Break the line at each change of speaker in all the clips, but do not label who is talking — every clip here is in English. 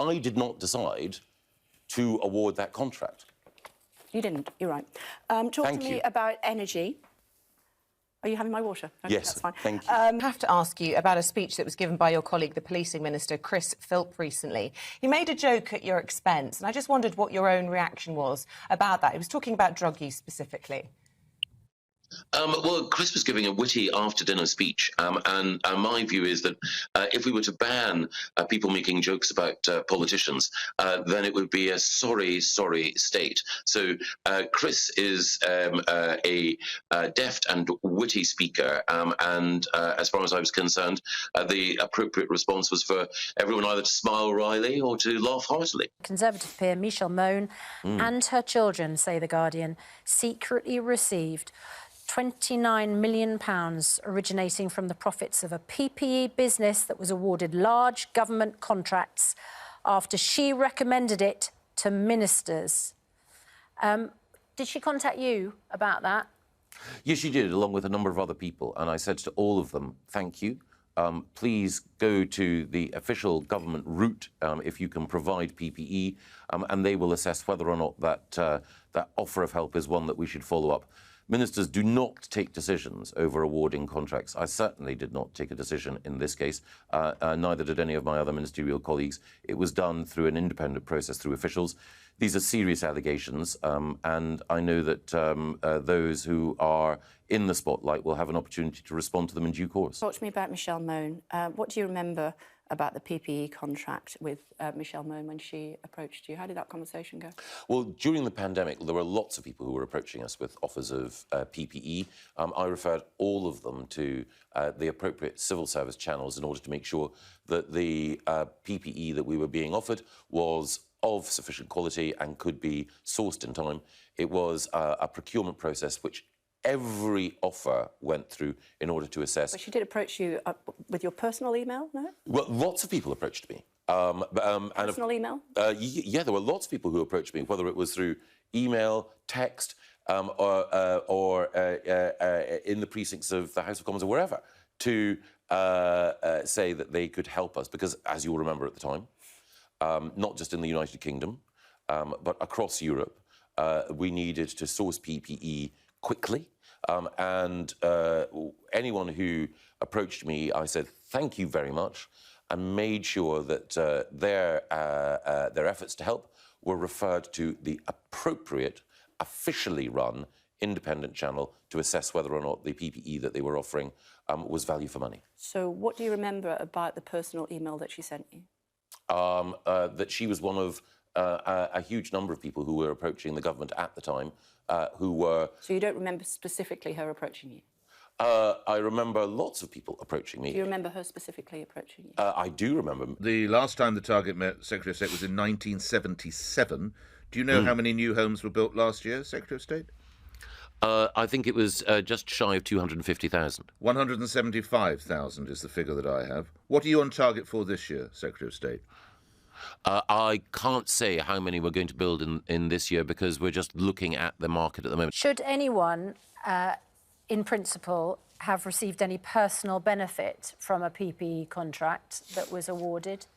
I did not decide to award that contract.
You didn't, you're right. Talk to me about energy. Are you having my water? Okay,
yes,
that's fine.
Thank you.
I have to ask you about a speech that was given by your colleague, the policing minister, Chris Philp, recently. He made a joke at your expense, and I just wondered what your own reaction was about that. He was talking about drug use specifically.
Well, Chris was giving a witty after-dinner speech, and my view is that if we were to ban people making jokes about politicians, then it would be a sorry, sorry state. So Chris is a deft and witty speaker, and as far as I was concerned, the appropriate response was for everyone either to smile wryly or to laugh heartily.
Conservative peer Michelle Mone and her children, say The Guardian, secretly received £29 million originating from the profits of a PPE business that was awarded large government contracts after she recommended it to ministers. Did she contact you about that?
Yes, she did, along with a number of other people. And I said to all of them, thank you. Please go to the official government route if you can provide PPE, and they will assess whether or not that offer of help is one that we should follow up. Ministers do not take decisions over awarding contracts. I certainly did not take a decision in this case. Neither did any of my other ministerial colleagues. It was done through an independent process through officials. These are serious allegations, and I know that those who are in the spotlight will have an opportunity to respond to them in due course.
Talk to me about Michelle Mone. What do you remember about the PPE contract with Michelle Mone when she approached you? How did that conversation go?
Well, during the pandemic, there were lots of people who were approaching us with offers of PPE. I referred all of them to the appropriate civil service channels in order to make sure that the PPE that we were being offered was of sufficient quality and could be sourced in time. It was a procurement process which every offer went through in order to assess.
But she did approach you with your personal email, no?
Well, lots of people approached me.
Personal email?
Yeah, there were lots of people who approached me, whether it was through email, text, or in the precincts of the House of Commons or wherever, to say that they could help us. Because, as you'll remember at the time, not just in the United Kingdom, but across Europe, we needed to source PPE quickly. And anyone who approached me, I said, thank you very much, and made sure that their efforts to help were referred to the appropriate, officially run, independent channel to assess whether or not the PPE that they were offering was value for money.
So what do you remember about the personal email that she sent you?
That she was one of a huge number of people who were approaching the government at the time, who were...
So you don't remember specifically her approaching you?
I remember lots of people approaching me.
Do you remember her specifically approaching you?
I do remember.
The last time the Target met Secretary of State was in 1977. Do you know how many new homes were built last year, Secretary of State?
I think it was just shy of 250,000.
175,000 is the figure that I have. What are you on target for this year, Secretary of State?
I can't say how many we're going to build in this year because we're just looking at the market at the moment.
Should anyone, in principle, have received any personal benefit from a PPE contract that was awarded?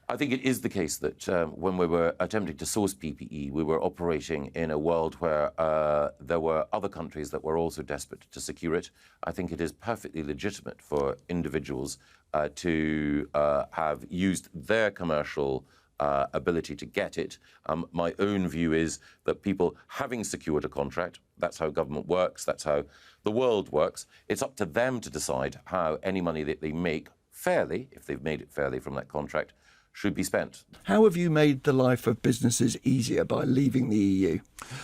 I think it is the case that when we were attempting to source PPE, we were operating in a world where there were other countries that were also desperate to secure it. I think it is perfectly legitimate for individuals to have used their commercial ability to get it. My own view is that people having secured a contract, that's how government works, that's how the world works, it's up to them to decide how any money that they make fairly, if they've made it fairly from that contract, should be spent.
How have you made the life of businesses easier by leaving the EU?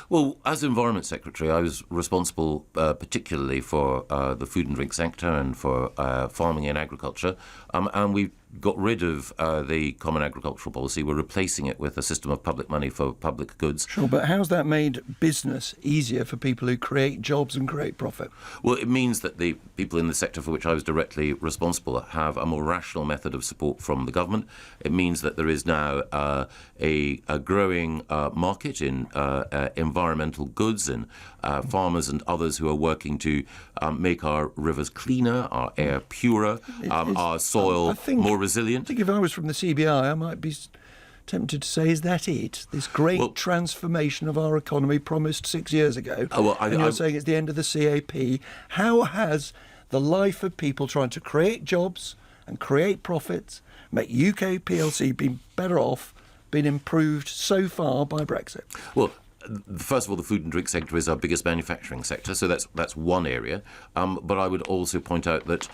Well, as Environment Secretary, I was responsible particularly for the food and drink sector and for farming and agriculture, and we got rid of the Common Agricultural Policy. We're replacing it with a system of public money for public goods.
Sure, but how's that made business easier for people who create jobs and create profit?
Well, it means that the people in the sector for which I was directly responsible have a more rational method of support from the government. It means that there is now a growing market in environmental goods and farmers and others who are working to make our rivers cleaner, our air purer, our soil more resilient.
I think if I was from the CBI, I might be tempted to say, is that it? This great transformation of our economy promised 6 years ago. And you're saying it's the end of the CAP. How has the life of people trying to create jobs and create profits, make UK PLC been better off, been improved so far by Brexit?
Well, first of all, the food and drink sector is our biggest manufacturing sector, so that's one area. But I would also point out that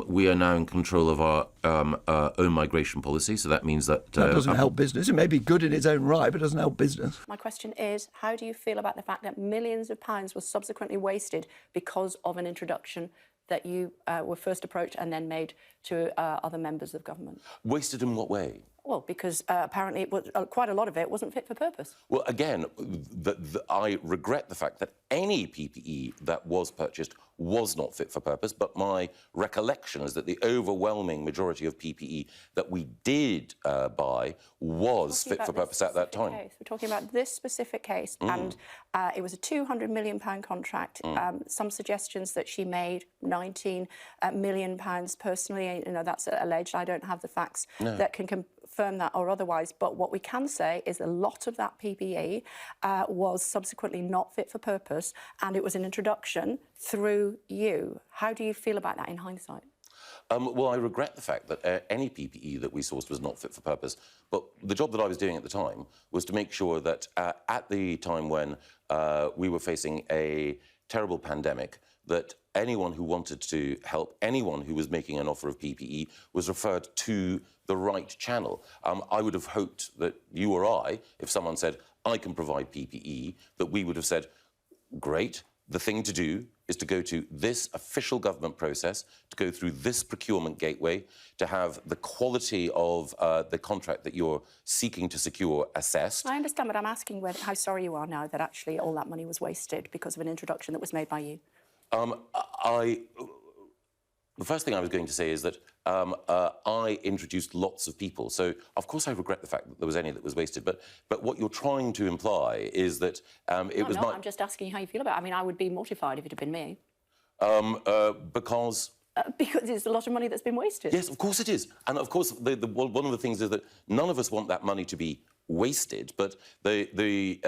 we are now in control of our own migration policy, so that means that...
that doesn't help business. It may be good in its own right, but it doesn't help business.
My question is, how do you feel about the fact that millions of pounds was subsequently wasted because of an introduction that you were first approached and then made to other members of government?
Wasted in what way?
Well, because apparently it was, quite a lot of it wasn't fit for purpose.
Well, again, I regret the fact that any PPE that was purchased was not fit for purpose, but my recollection is that the overwhelming majority of PPE that we did buy was fit for purpose at that time.
We're talking about this specific case, and it was a £200 million contract. Some suggestions that she made £19 million personally, you know, that's alleged. I don't have the facts that can confirm that or otherwise, but what we can say is a lot of that PPE was subsequently not fit for purpose, and it was an introduction through you. How do you feel about that in hindsight?
Well, I regret the fact that any PPE that we sourced was not fit for purpose. But the job that I was doing at the time was to make sure that at the time when we were facing a terrible pandemic, that anyone who wanted to help anyone who was making an offer of PPE was referred to the right channel. I would have hoped that you or I, if someone said, I can provide PPE, that we would have said, great, the thing to do is to go to this official government process, to go through this procurement gateway, to have the quality of the contract that you're seeking to secure assessed.
I understand, but I'm asking how sorry you are now that actually all that money was wasted because of an introduction that was made by you.
The first thing I was going to say is that I introduced lots of people. So, of course, I regret the fact that there was any that was wasted. But what you're trying to imply is that it was
I'm just asking you how you feel about it. I mean, I would be mortified if it had been me.
Because...
because it's a lot of money that's been wasted.
Yes, of course it is. And, of course, one of the things is that none of us want that money to be wasted, but the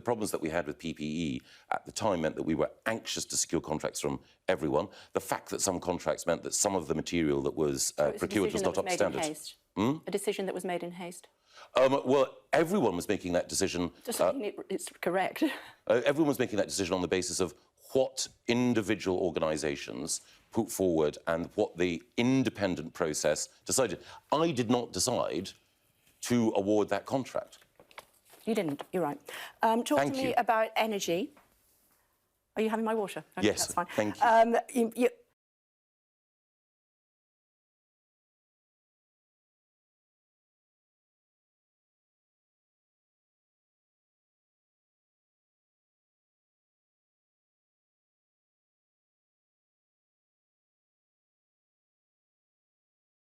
problems that we had with PPE at the time meant that we were anxious to secure contracts from everyone. The fact that some contracts meant that some of the material that was procured was not up to standards.
A decision that was made in haste?
Well, everyone was making that decision...
Doesn't mean it's correct.
Everyone was making that decision on the basis of what individual organisations put forward and what the independent process decided. I did not decide to award that contract.
You didn't, you're right. Talk to me about energy. Are you having my water? Okay,
yes,
that's fine.
Thank you.